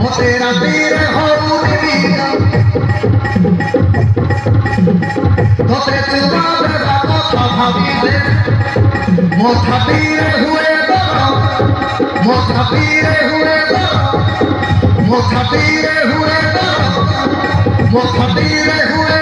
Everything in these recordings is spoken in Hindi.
तेरा पीर हो दिया तो तेरे बाबे बाबा भाभी दे मोथा पीर हुए मोथा पीर हुए मोथा पीर हुए मोथा पीर हुए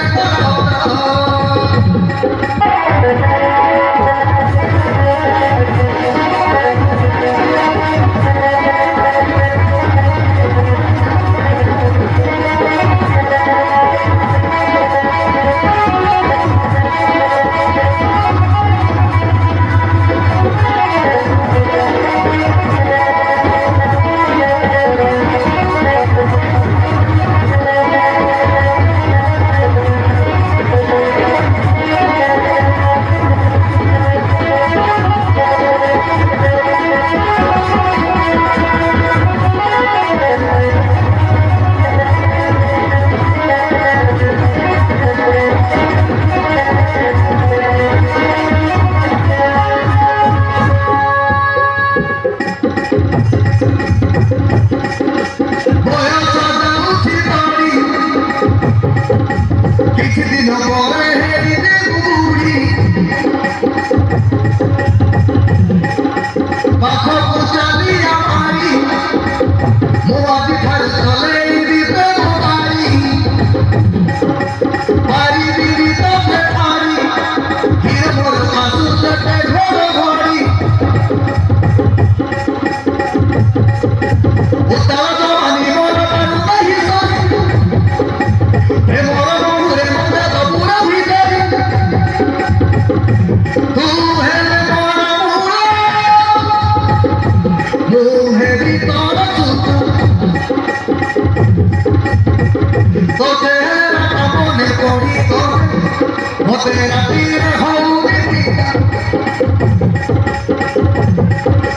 तेरा पीर हो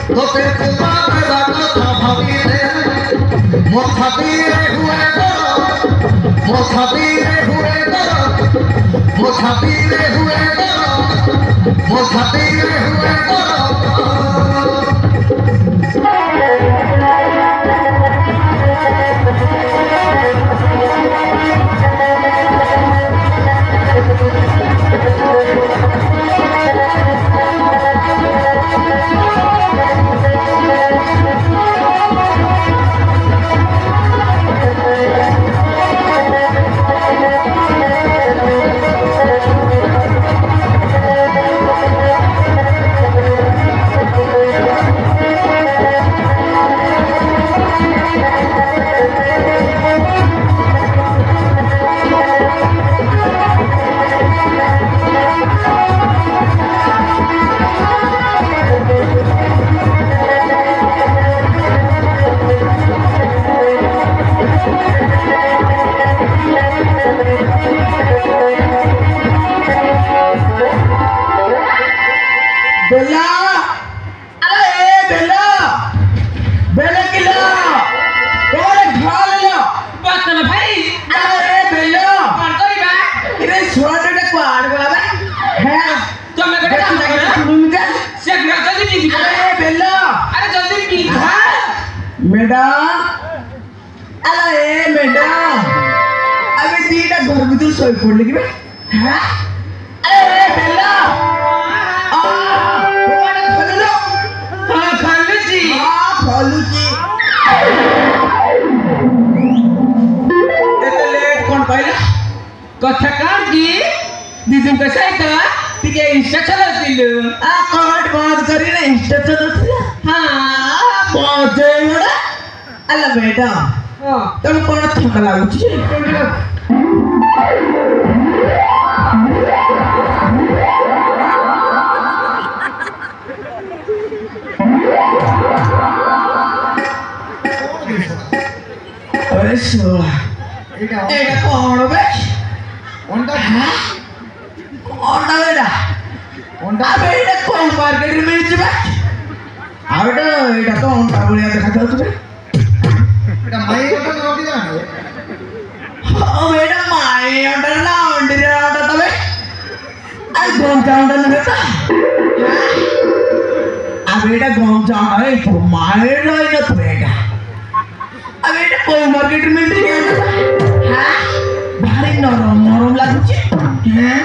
तो तेरे बाबे बाबा भाभी दे मोथा पीर हुए मोथा पीर हुए मोथा पीर हुए मोथा पीर हुए कथा काट दी दिन कैसे इंस्ट्रक्शन दिल कट बात करी नहीं स्टेशन ଅଛି हाँ ପହଞ୍ଚେ ବଡ ଆଲା ମ୍ୟାଡାମ हाँ ତମକୁ କଣ ଥଣ୍ଡା ଲାଗୁଛି अरे सोला एटा कौन बे ओंडा कौन बेटा ओंडा अबे एटा कौन मार्केट में मिल बे अबे एटा तो ओंडा बोलिया देखा जाउछ बे एटा माई ओंडा नोकी जाने ओ बेटा माई ओंडा ना ओंडे ओंडा तबे आई गोम जाउंडा न बेटा अबे एटा गोम जाउंडा है तो माई लई न तो बेटा अबे एटा कोई मार्केट में मिल गया हां भारी नरम नरम लागुची हैं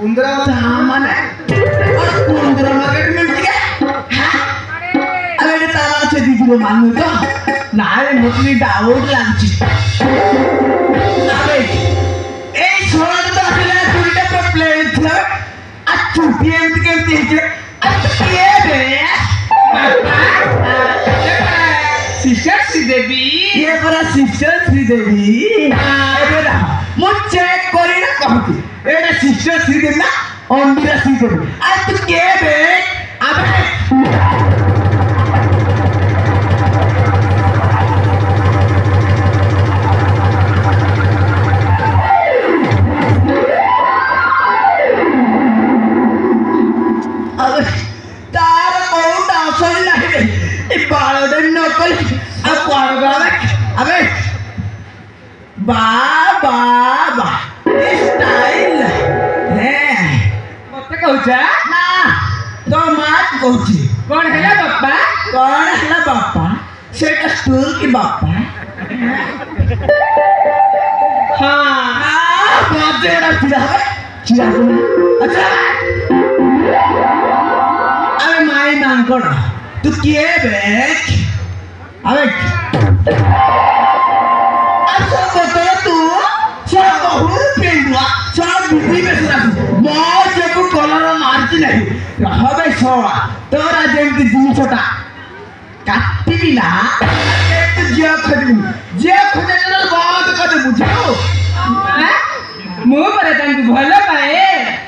उंदरा सामाने और कुंदरा मार्केट में मिल गया हां अबे एटा तारा से दीदी मानू तो नाले मुतली डाउट लागुची अबे ए छोड़ तो अकेला तुरीटा पर प्लेन था आ छुट्टी एमती केमती है आ ये बे शिष्य श्रीदेवी ये पूरा शिष्य श्रीदेवी एबेरा मु चेक करी ना कहती एटा शिष्य श्रीदेवी ना अंडीरा श्रीदेवी आ तू के बे अबे अबे तार कोई डांसर नहीं ए बालों नकल अब कौन गावे अबे बा बा बा स्टाइल है मत कहूचा ना तो मात कहूची कौन है बापा कौन है बापा सेटा स्कूल की बापा हाँ बात देना चिरा अच्छा अबे माई नाम कौन तू किए बेच अबे अच्छा बता तू सब बहुत पेंडुआ सब बिजी में सुना मौज को कलर मारती नहीं रहबे सोवा तोरा जेमती जिनिसटा काटिबी ना एक जे खदे ना बहुत कदे बुझाओ मु पर तंग भलो पाए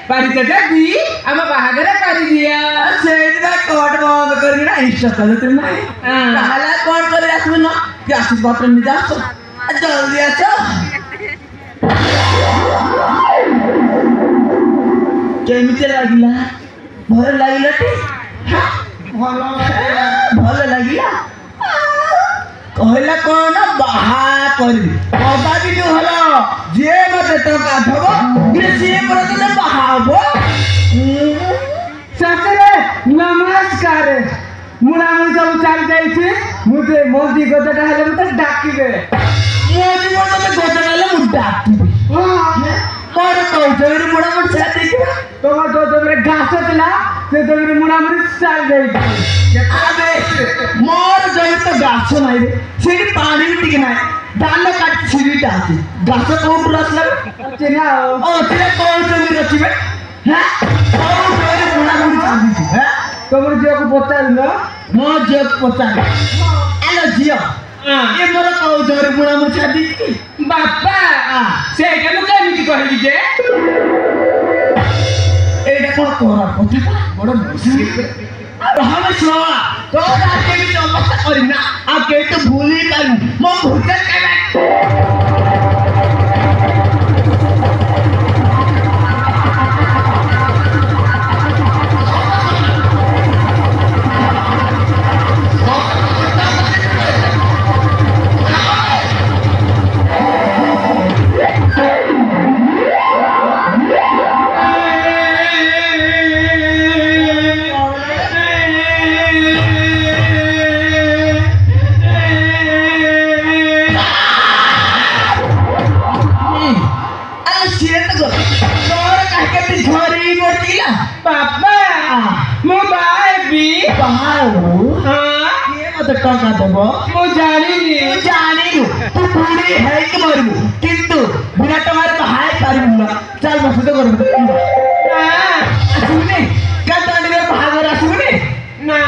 पारी तो जदी हम बाहागर कर दिया सेटा कोट बंद करके ना इंस्टा कर तुम काला कोट कर आसु ना कि आसु बात में जा सो जल्दी आसो केमिते लागिला भल लागिला टी भल लागिला कहला कोन बाहा करी बाबा भी जो हलो जे मते तो काथबो बेसी परतले बाहाबो ससरे नमस्कार मुना मुझे सब चल जाई छे मुझे मोदी गदटा हेले मते डाकिबे मोदी बोल तो गोदराले मुड्डा हां पर तो जरी मुड़ा मुड़ से देखिबा तोमा तो मेरे घास चला से तो मेरे मुना मुझे चल जाई अबे मोर जई तो गाछ नाही रे सेठी पानी भी टिके नाही दान काट छिरीटा आसी गाछ कोन रसला चिना ओ तेरे कौन से भी रचिबे हां कौन मेरे मुड़ा मुड़ चांदी हां तोमर जे को पताल न मो जे पताल एलो जियो ये मोर कौ जरी मुड़ा मुड़ चांदी बापा से के मुके मिति कहली जे एटा कोन कोरा पता बड़ मुश्किल अब हम सुना तो आके भी चमत्कार करिना आके तो भूली कर मो भूतल के टका देव जानी जानी तू पूरी है कि मरबू किंतु बिना टमार बाहर पारिबू चल बस तो कर सुने क्या तांडे बाहर आसुनी ना